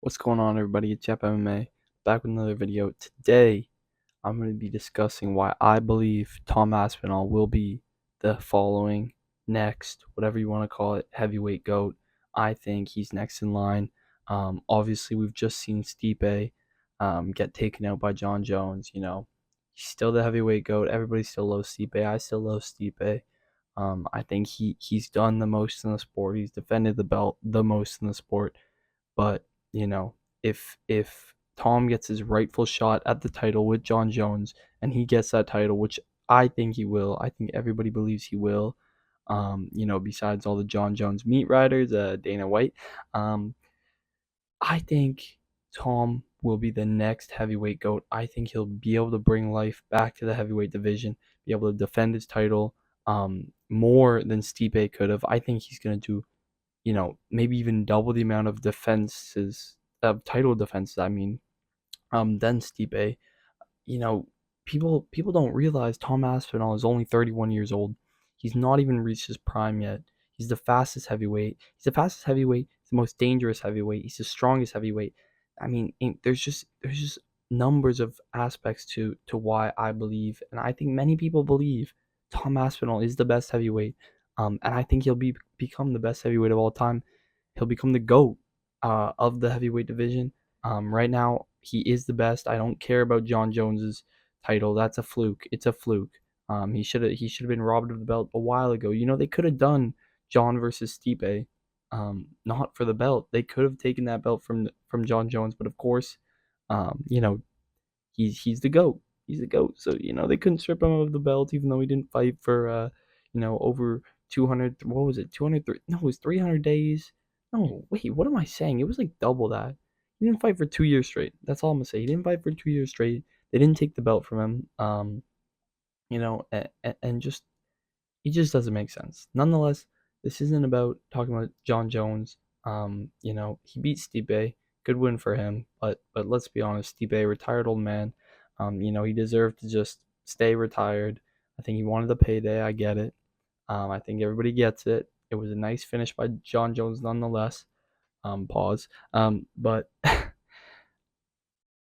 What's going on, everybody? It's Jeff MMA back with another video. Today, I'm going to be discussing why I believe Tom Aspinall will be the following next, whatever you want to call it, heavyweight GOAT. I think he's next in line. Obviously, we've just seen Stipe get taken out by John Jones. He's still the heavyweight GOAT. Everybody still loves Stipe. I still love Stipe. I think he's done the most in the sport. He's defended the belt the most in the sport. But you know, if Tom gets his rightful shot at the title with John Jones and he gets that title, which I think he will, I think everybody believes he will. Besides all the John Jones meat riders, Dana White, um, I think Tom will be the next heavyweight GOAT. I think he'll be able to bring life back to the heavyweight division, be able to defend his title more than Stipe could have. I think he's going to do maybe even double the amount of defenses, title defenses, than Stipe. You know, people don't realize Tom Aspinall is only 31 years old. He's not even reached his prime yet. He's the fastest heavyweight. He's the fastest heavyweight. He's the most dangerous heavyweight. He's the strongest heavyweight. There's just numbers of aspects to why I believe, and I think many people believe Tom Aspinall is the best heavyweight. And I think he'll become the best heavyweight of all time. He'll become the GOAT of the heavyweight division. Right now, he is the best. I don't care about John Jones's title. That's a fluke. It's a fluke. He should have been robbed of the belt a while ago. They could have done John versus Stipe, not for the belt. They could have taken that belt from John Jones, but of course, um, you know, he's the GOAT. He's the GOAT. So they couldn't strip him of the belt, even though he didn't fight for over 200. What was it? 200? No, it was 300 days. No, wait. What am I saying? It was like double that. He didn't fight for 2 years straight. That's all I'm gonna say. He didn't fight for 2 years straight. They didn't take the belt from him. And just it just doesn't make sense. Nonetheless, this isn't about talking about John Jones. He beat Stipe. Good win for him. But let's be honest, Stipe, retired old man. He deserved to just stay retired. I think he wanted the payday. I get it. I think everybody gets it. It was a nice finish by John Jones, nonetheless. Pause. But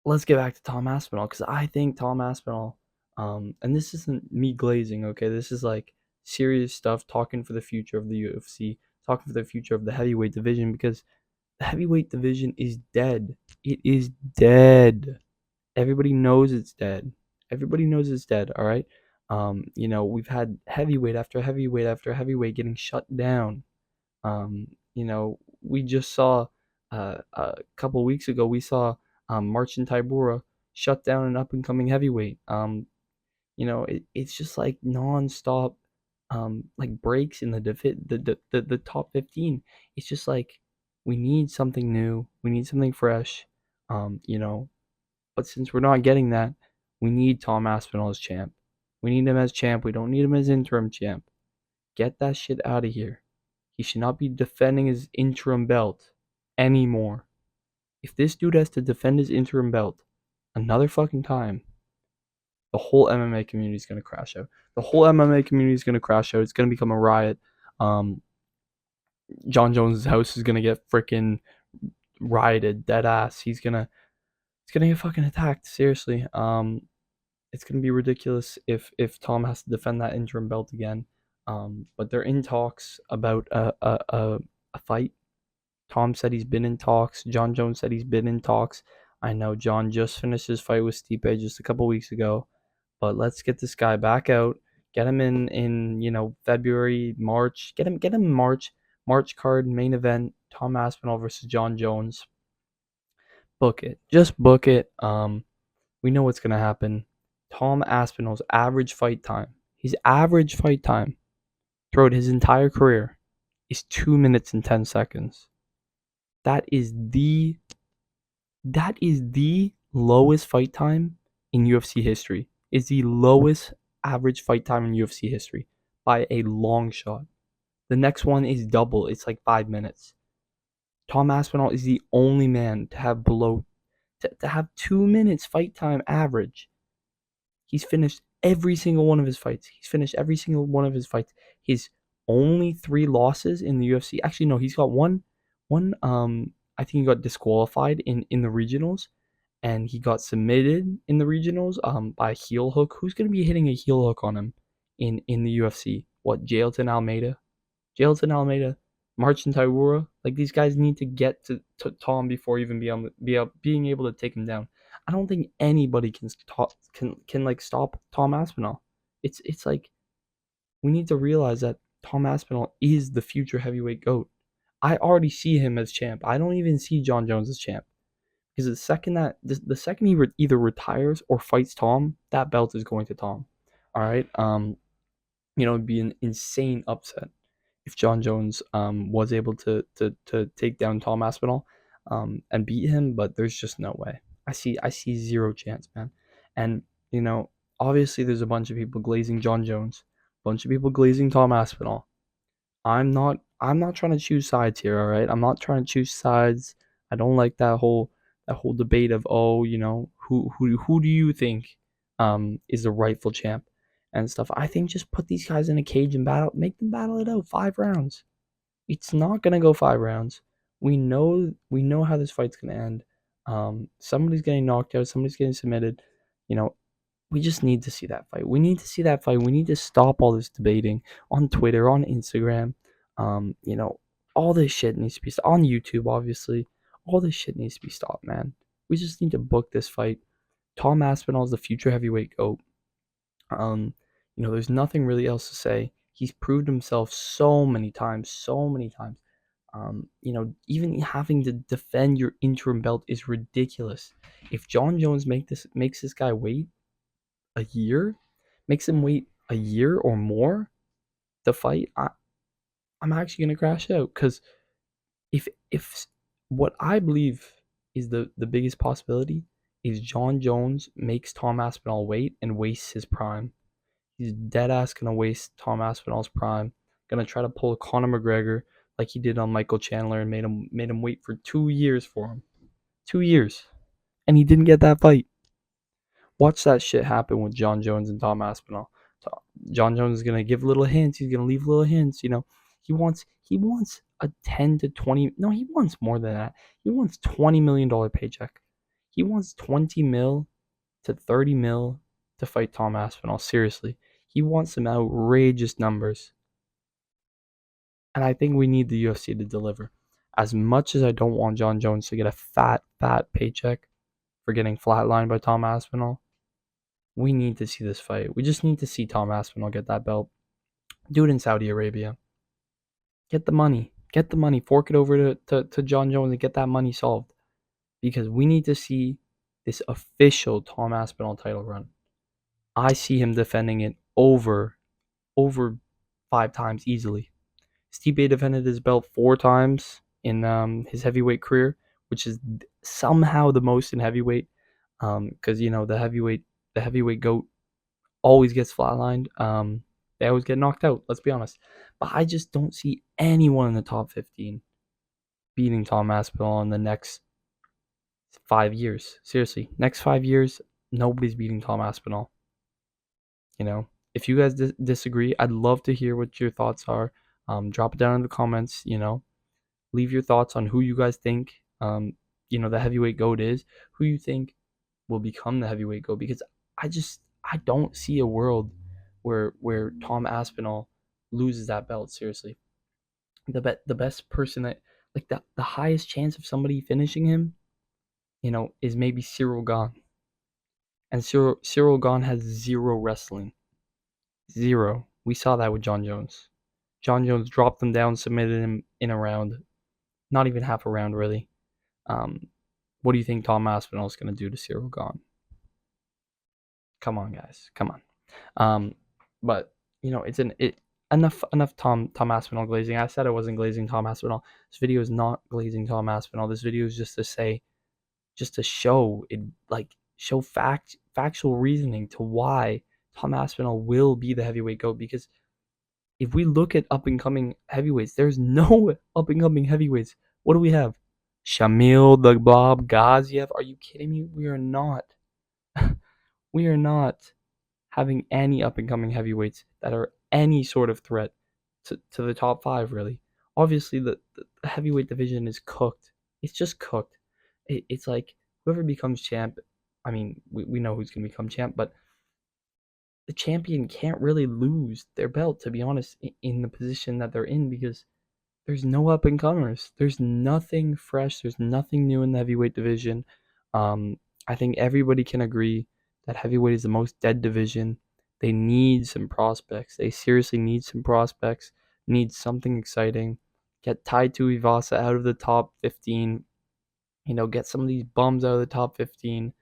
let's get back to Tom Aspinall because I think Tom Aspinall, and this isn't me glazing, okay? This is like serious stuff, talking for the future of the UFC, talking for the future of the heavyweight division because the heavyweight division is dead. It is dead. Everybody knows it's dead. Everybody knows it's dead, all right? We've had heavyweight after heavyweight after heavyweight getting shut down. We just saw a couple weeks ago, we saw Marcin Tybura shut down an up and coming heavyweight. It's just like nonstop, like breaks in the top 15. It's just like we need something new, we need something fresh, um, you know. But since we're not getting that, we need Tom Aspinall as champ. We need him as champ. We don't need him as interim champ. Get that shit out of here. He should not be defending his interim belt anymore. If this dude has to defend his interim belt another fucking time, the whole MMA community is going to crash out. The whole MMA community is going to crash out. It's going to become a riot. Um, John Jones' house is going to get freaking rioted, dead ass. It's gonna get fucking attacked. Seriously. It's gonna be ridiculous if Tom has to defend that interim belt again. But they're in talks about a fight. Tom said he's been in talks. John Jones said he's been in talks. I know John just finished his fight with Stipe just a couple weeks ago. But let's get this guy back out. Get him in February, March. Get him in March. March card main event. Tom Aspinall versus John Jones. Book it. Just book it. We know what's gonna happen. Tom Aspinall's his average fight time throughout his entire career is 2 minutes and 10 seconds. That is the lowest fight time in UFC history. Is the lowest average fight time in UFC history by a long shot. The next one is double. It's like 5 minutes. Tom Aspinall is the only man to have to have 2 minutes fight time average. He's finished every single one of his fights. His only 3 losses in the UFC. Actually, no, he's got one I think he got disqualified in the regionals, and he got submitted in the regionals by a heel hook. Who's gonna be hitting a heel hook on him in the UFC? What, Jailton Almeida? Jailton Almeida, Marcin Tybura, like these guys need to get to Tom before even being able to take him down. I don't think anybody can like stop Tom Aspinall. It's like we need to realize that Tom Aspinall is the future heavyweight goat. I already see him as champ. I don't even see John Jones as champ because the second he either retires or fights Tom, that belt is going to Tom. All right. It'd be an insane upset if John Jones was able to take down Tom Aspinall and beat him, but there's just no way. I see zero chance, man. And you know, obviously there's a bunch of people glazing John Jones, a bunch of people glazing Tom Aspinall. I'm not trying to choose sides here, all right? I'm not trying to choose sides. I don't like that whole debate of, oh, who do you think is the rightful champ and stuff. I think just put these guys in a cage and make them battle it out 5 rounds. It's not gonna go 5 rounds. We know how this fight's gonna end. Somebody's getting knocked out, somebody's getting submitted. You know, we just need to see that fight. We need to see that fight. We need to stop all this debating on Twitter, on Instagram. Um, you know, all this shit needs to be on YouTube, obviously. All this shit needs to be stopped, man. We just need to book this fight. Tom Aspinall is the future heavyweight GOAT. Um, there's nothing really else to say. He's proved himself so many times, so many times. Even having to defend your interim belt is ridiculous. If John Jones makes this guy wait a year, makes him wait a year or more to fight, I'm actually gonna crash out because if what I believe is the biggest possibility is John Jones makes Tom Aspinall wait and wastes his prime. He's dead ass gonna waste Tom Aspinall's prime. Gonna try to pull a Conor McGregor like he did on Michael Chandler and made him wait for 2 years for him. 2 years. And he didn't get that fight. Watch that shit happen with John Jones and Tom Aspinall. John Jones is gonna give little hints. He's gonna leave little hints. He wants a 10 to 20. No, he wants more than that. He wants $20 million paycheck. He wants 20 mil to 30 mil to fight Tom Aspinall. Seriously, he wants some outrageous numbers, and I think we need the UFC to deliver. As much as I don't want John Jones to get a fat paycheck for getting flatlined by Tom Aspinall, we need to see this fight. We just need to see Tom Aspinall get that belt. Do it in Saudi Arabia. Get the money. Get the money. Fork it over to John Jones and get that money solved. Because we need to see this official Tom Aspinall title run. I see him defending it over 5 times easily. Stipe defended his belt 4 times in his heavyweight career, which is somehow the most in heavyweight. Because the heavyweight goat always gets flatlined. They always get knocked out. Let's be honest. But I just don't see anyone in the top 15 beating Tom Aspinall in the next 5 years. Seriously, next 5 years, nobody's beating Tom Aspinall. If you guys disagree, I'd love to hear what your thoughts are. Drop it down in the comments. Leave your thoughts on who you guys think the heavyweight goat is, who you think will become the heavyweight goat, because I don't see a world where Tom Aspinall loses that belt. Seriously, the best person that, like, the highest chance of somebody finishing him, is maybe Cyril Gane, and Cyril Gane has zero wrestling. Zero. We saw that with John Jones. John Jones dropped him down, submitted him in a round. Not even half a round, really. What do you think Tom Aspinall is going to do to Cyril Gane? Come on, guys. Come on. But enough Tom Aspinall glazing. I said I wasn't glazing Tom Aspinall. This video is not glazing Tom Aspinall. This video is just to show it, like, show factual reasoning to why Tom Aspinall will be the heavyweight GOAT. Because if we look at up and coming heavyweights, there's no up and coming heavyweights. What do we have? Shamil the Bob Gaziev? Are you kidding me? We are not. We are not having any up and coming heavyweights that are any sort of threat to the top 5, really. Obviously, the heavyweight division is cooked. it's just cooked. It's like whoever becomes champ. I mean, we know who's gonna become champ, but the champion can't really lose their belt, to be honest, in the position that they're in, because there's no up and comers. There's nothing fresh. There's nothing new in the heavyweight division. Um, I think everybody can agree that heavyweight is the most dead division. They need some prospects. They seriously need some prospects. Need something exciting. Get Tai Tuivasa out of the top 15. Get some of these bums out of the top 15.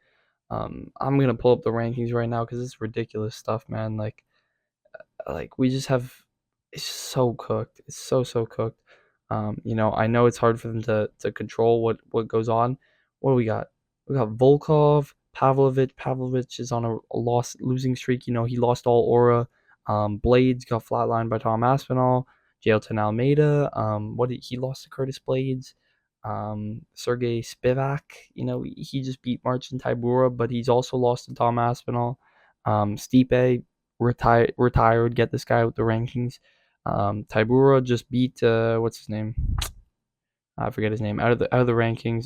I'm gonna pull up the rankings right now because it's ridiculous stuff, man. Like we just have, it's so cooked. It's so cooked. I know it's hard for them to control what goes on. What do we got? We got Volkov, Pavlovich. Pavlovich is on a losing streak. He lost all aura. Blades got flatlined by Tom Aspinall. Jailton Almeida. He lost to Curtis Blades. Sergey Spivak. He just beat Marcin Tybura, but he's also lost to Tom Aspinall. Stipe retired. Get this guy with the rankings. Tybura just beat what's his name? I forget his name. Out of the rankings.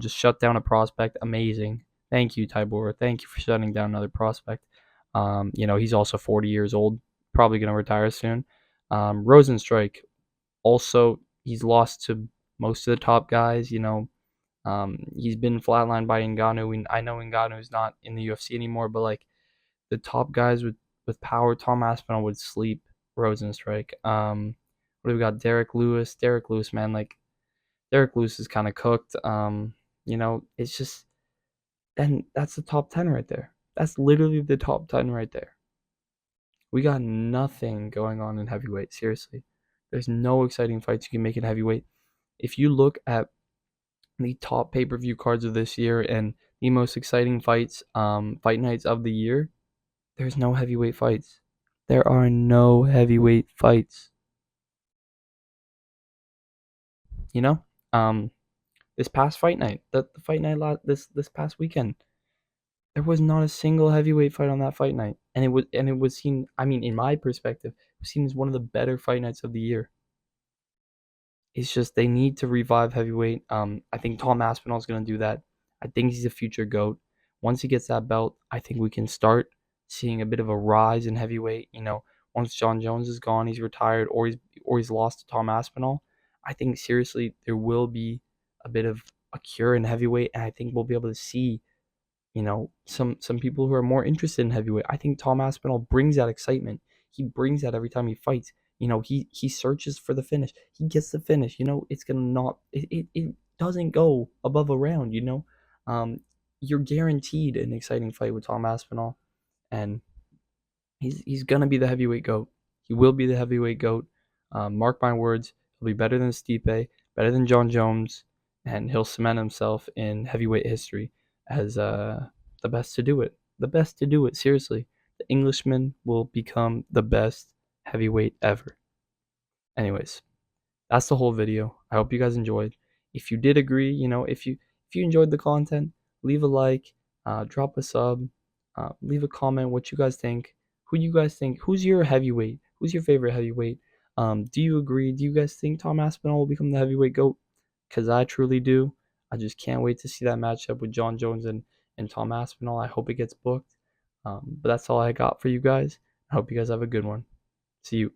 Just shut down a prospect. Amazing. Thank you, Tybura. Thank you for shutting down another prospect. He's also 40 years old. Probably gonna retire soon. Rosenstrike also, he's lost to most of the top guys. He's been flatlined by Ngannou. And I know Ngannou is not in the UFC anymore, but like the top guys with power, Tom Aspinall would sleep Rosenstrike. What do we got? Derek Lewis. Derek Lewis, man, like Derek Lewis is kind of cooked. It's just, then that's the top 10 right there. That's literally the top 10 right there. We got nothing going on in heavyweight. Seriously, there's no exciting fights you can make in heavyweight. If you look at the top pay-per-view cards of this year and the most exciting fight nights of the year, there's no heavyweight fights. There are no heavyweight fights. You know, um, this past fight night, the fight night this past weekend, there was not a single heavyweight fight on that fight night, and it was seen. I mean, in my perspective, it was seen as one of the better fight nights of the year. It's just they need to revive heavyweight. I think Tom Aspinall is going to do that. I think he's a future GOAT. Once he gets that belt, I think we can start seeing a bit of a rise in heavyweight. Once John Jones is gone, he's retired, or he's lost to Tom Aspinall. I think seriously there will be a bit of a cure in heavyweight, and I think we'll be able to see some people who are more interested in heavyweight. I think Tom Aspinall brings that excitement. He brings that every time he fights. He searches for the finish. He gets the finish. It's gonna not it doesn't go above a round. Um, you're guaranteed an exciting fight with Tom Aspinall, and he's gonna be the heavyweight goat. He will be the heavyweight goat. Mark my words. He'll be better than Stipe, better than John Jones, and he'll cement himself in heavyweight history as the best to do it. The best to do it. Seriously, the Englishman will become the best heavyweight ever. Anyways, that's the whole video. I hope you guys enjoyed. If you did agree, if you enjoyed the content, leave a like, drop a sub, leave a comment what you guys think. Who you guys think? Who's your heavyweight? Who's your favorite heavyweight? Do you agree? Do you guys think Tom Aspinall will become the heavyweight GOAT? Because I truly do. I just can't wait to see that matchup with John Jones and Tom Aspinall. I hope it gets booked. But that's all I got for you guys. I hope you guys have a good one. See you.